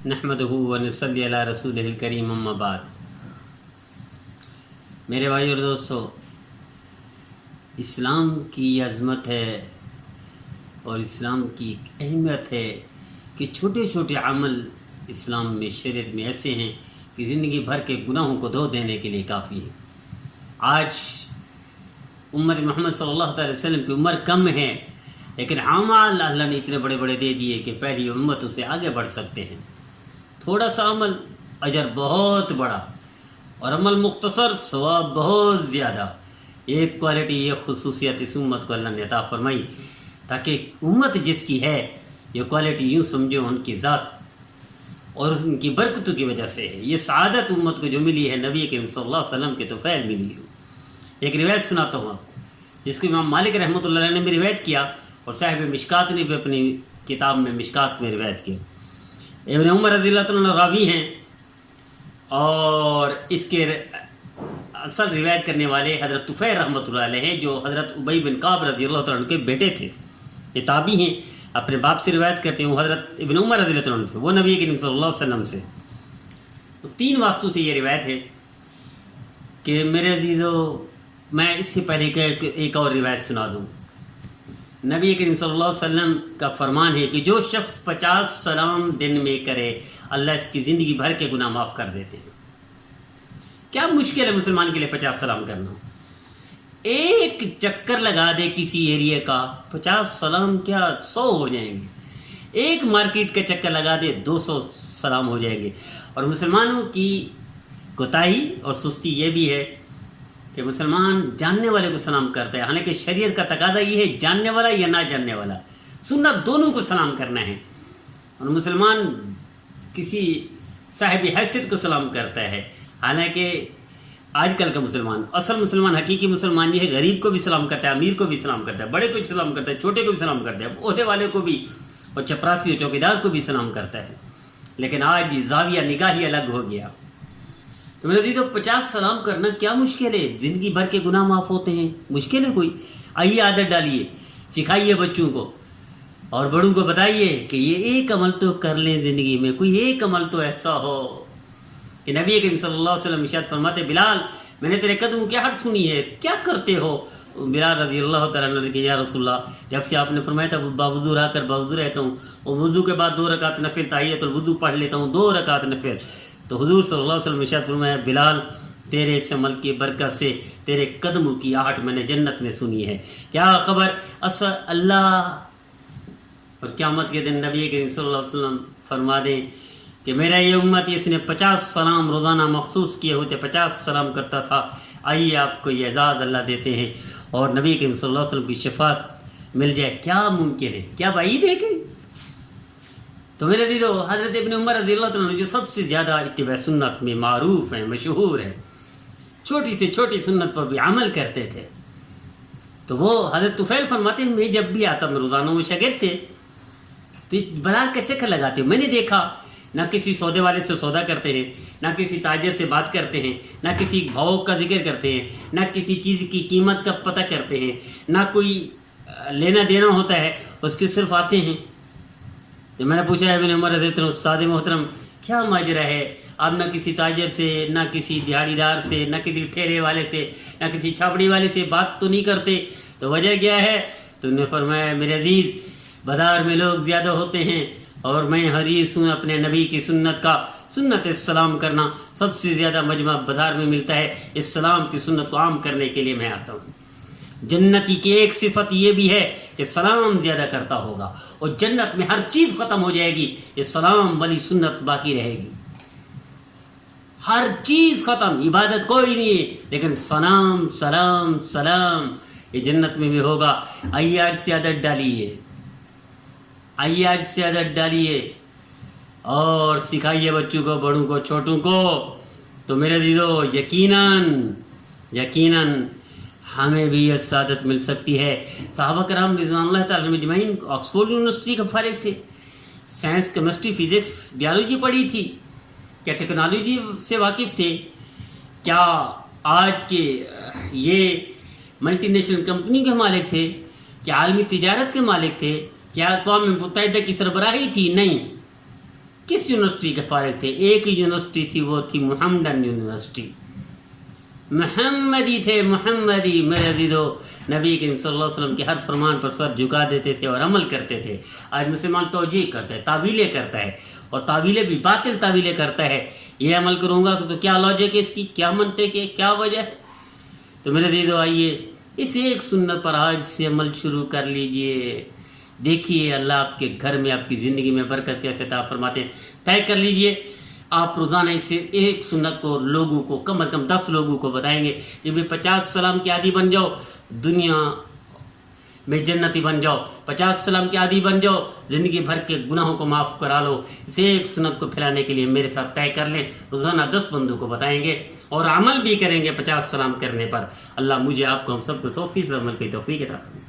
نحمدہ ونصلی علی رسولہ الکریم اما بعد۔ میرے بھائی اور دوستو، اسلام کی عظمت ہے اور اسلام کی اہمیت ہے کہ چھوٹے چھوٹے عمل اسلام میں شریعت میں ایسے ہیں کہ زندگی بھر کے گناہوں کو دھو دینے کے لیے کافی ہے۔ آج امت محمد صلی اللہ علیہ وسلم کی عمر کم ہے، لیکن اعمال اللہ نے اتنے بڑے بڑے دے دیے کہ پہلی امت اسے آگے بڑھ سکتے ہیں۔ تھوڑا سا عمل اجر بہت بڑا، اور عمل مختصر ثواب بہت زیادہ۔ ایک کوالٹی، یہ خصوصیت اس امت کو اللہ نے عطا فرمائی تاکہ امت جس کی ہے یہ کوالٹی یوں سمجھو ان کی ذات اور ان کی برکتوں کی وجہ سے ہے۔ یہ سعادت امت کو جو ملی ہے نبی کریم صلی اللہ علیہ وسلم کے طفیل ملی ہے۔ ایک روایت سناتا ہوں آپ کو، جس کو امام مالک رحمۃ اللہ علیہ نے بھی روایت کیا اور صاحب مشکات نے بھی اپنی کتاب میں مشکات میں روایت کیا۔ ابن عمر رضی اللہ عنہ راوی ہیں، اور اس کے اصل روایت کرنے والے حضرت طفیل رحمۃ اللہ علیہ ہیں، جو حضرت ابی بن کعب رضی اللہ عنہ کے بیٹے تھے۔ یہ تابعی ہیں، اپنے باپ سے روایت کرتے ہیں، وہ حضرت ابن عمر رضی اللہ عنہ سے، وہ نبی کریم صلی اللہ علیہ وسلم سے۔ تو 3 واسطوں سے یہ روایت ہے کہ میرے عزیزو، میں اس سے پہلے کہ ایک اور روایت سنا دوں۔ نبی کریم صلی اللہ علیہ وسلم کا فرمان ہے کہ جو شخص 50 سلام دن میں کرے، اللہ اس کی زندگی بھر کے گناہ معاف کر دیتے ہیں۔ کیا مشکل ہے مسلمان کے لیے 50 سلام کرنا؟ ایک چکر لگا دے کسی ایریے کا، 50 سلام کیا 100 ہو جائیں گے۔ ایک مارکیٹ کا چکر لگا دے 200 سلام ہو جائیں گے۔ اور مسلمانوں کی کوتاہی اور سستی یہ بھی ہے کہ مسلمان جاننے والے کو سلام کرتا ہے، حالانکہ شریعت کا تقاضا یہ ہے جاننے والا یا نہ جاننے والا، سنت دونوں کو سلام کرنا ہے۔ اور مسلمان کسی صاحب حیثیت کو سلام کرتا ہے، حالانکہ آج کل کا مسلمان، اصل مسلمان، حقیقی مسلمان یہ ہے غریب کو بھی سلام کرتا ہے، امیر کو بھی سلام کرتا ہے، بڑے کو بھی سلام کرتا ہے، چھوٹے کو بھی سلام کرتا ہے، عہدے والے کو بھی، اور چپراسی اور چوکیدار کو بھی سلام کرتا ہے۔ لیکن آج زاویہ نگاہ ہی الگ ہو گیا۔ تو میرے عزیزو، 50 سلام کرنا کیا مشکل ہے؟ زندگی بھر کے گناہ معاف ہوتے ہیں، مشکل ہے کوئی؟ آئیے عادت ڈالیے، سکھائیے بچوں کو اور بڑوں کو بتائیے کہ یہ ایک عمل تو کر لیں زندگی میں، کوئی ایک عمل تو ایسا ہو کہ نبی کریم صلی اللہ علیہ وسلم ارشاد فرماتے، بلال میں نے تیرے قدموں کی آہٹ سنی ہے، کیا کرتے ہو؟ بلال رضی اللہ تعالیٰ عنہ نے کہا، یا رسول اللہ، جب سے آپ نے فرمایا تھا باوضو رہ کر باوضو رہتا ہوں، اور وضو کے بعد 2 رکعت نفل تحیۃ الوضو پڑھ لیتا ہوں، 2 رکعت نفل۔ تو حضور صلی اللہ علیہ وسلم ارشاد فرمایا، بلال تیرے اس عمل کی برکت سے تیرے قدموں کی آہٹ میں نے جنت میں سنی ہے۔ کیا خبر اللہ اور قیامت کے دن نبی کریم صلی اللہ علیہ وسلم فرما دیں کہ میرا یہ امت اس نے 50 سلام روزانہ مخصوص کیے ہوتے، 50 سلام کرتا تھا۔ آئیے آپ کو یہ اعزاز اللہ دیتے ہیں اور نبی کریم صلی اللہ علیہ وسلم کی شفاعت مل جائے، کیا ممکن ہے؟ کیا بعید ہے کہ؟ تو میرے عزیزو، حضرت ابن عمر رضی اللہ عنہ جو سب سے زیادہ اتباع سنت میں معروف ہیں، مشہور ہیں، چھوٹی سے چھوٹی سنت پر بھی عمل کرتے تھے، تو وہ حضرت طفیل فرماتے ہیں، میں جب بھی آتا، میں روزانہ وہ شاگرد تھے، تو بازار کا چکر لگاتے، میں نے دیکھا نہ کسی سودے والے سے سودا کرتے ہیں، نہ کسی تاجر سے بات کرتے ہیں، نہ کسی بھاؤ کا ذکر کرتے ہیں، نہ کسی چیز کی قیمت کا پتہ کرتے ہیں، نہ کوئی لینا دینا ہوتا ہے، اس کے صرف آتے ہیں۔ تو میں نے پوچھا ابن عمر رضی اللہ عنہ، استاد محترم کیا ماجرا ہے؟ آپ نہ کسی تاجر سے، نہ کسی دیہڑی دار سے، نہ کسی ٹھیلے والے سے، نہ کسی چھاپڑی والے سے بات تو نہیں کرتے، تو وجہ کیا ہے؟ تو انہوں نے فرمایا، میرے عزیز، بازار میں لوگ زیادہ ہوتے ہیں اور میں حریص ہوں اپنے نبی کی سنت کا، سنت السلام کرنا سب سے زیادہ مجمع بازار میں ملتا ہے، اس سلام کی سنت کو عام کرنے کے لیے میں آتا ہوں۔ جنتی کی ایک صفت یہ بھی ہے کہ سلام زیادہ کرتا ہوگا، اور جنت میں ہر چیز ختم ہو جائے گی، یہ سلام والی سنت باقی رہے گی۔ ہر چیز ختم، عبادت کوئی نہیں ہے، لیکن سلام سلام سلام یہ جنت میں بھی ہوگا۔ آئیے آج سے عادت ڈالیے، آئیے آج سے عادت ڈالیے اور سکھائیے بچوں کو، بڑوں کو، چھوٹوں کو۔ تو میرے عزیزو، یقیناً ہمیں بھی یہ سعادت مل سکتی ہے۔ صحابہ کرام رضوان اللہ تعالیٰ اجمعین آکسفورڈ یونیورسٹی کا فارغ تھے، سائنس، کیمسٹری، فزکس، بیالوجی پڑھی تھی، کیا ٹیکنالوجی سے واقف تھے؟ کیا آج کے یہ ملٹی نیشنل کمپنی کے مالک تھے؟ کیا عالمی تجارت کے مالک تھے؟ کیا اقوام متحدہ کی سربراہی تھی؟ نہیں۔ کس یونیورسٹی کے فارغ تھے؟ ایک ہی یونیورسٹی تھی، وہ تھی محمدن یونیورسٹی، محمدی تھے، محمدی۔ میرے عزیزو، نبی کریم صلی اللہ علیہ وسلم کے ہر فرمان پر سر جھکا دیتے تھے اور عمل کرتے تھے۔ آج مسلمان توجیہ کرتا ہے، تعویلیں کرتا ہے، اور تعویلیں بھی باطل تعویلیں کرتا ہے۔ یہ عمل کروں گا تو کیا لاجک ہے اس کی، کیا منطق ہے، کیا وجہ ہے؟ تو میرے عزیزو آئیے اس ایک سنت پر آج سے عمل شروع کر لیجئے، دیکھیے اللہ آپ کے گھر میں، آپ کی زندگی میں برکت کیسے عطا فرماتے ہیں۔ طے کر لیجئے آپ روزانہ اس سے ایک سنت کو لوگوں کو، کم از کم 10 لوگوں کو بتائیں گے۔ جب بھی 50 سلام کے عادی بن جاؤ، دنیا میں جنتی بن جاؤ۔ 50 سلام کے عادی بن جاؤ، زندگی بھر کے گناہوں کو معاف کرا لو۔ اسے ایک سنت کو پھیلانے کے لیے میرے ساتھ طے کر لیں، روزانہ 10 بندوں کو بتائیں گے اور عمل بھی کریں گے 50 سلام کرنے پر۔ اللہ مجھے، آپ کو، ہم سب کو 100% عمل کی توفیق عطا فرمائے۔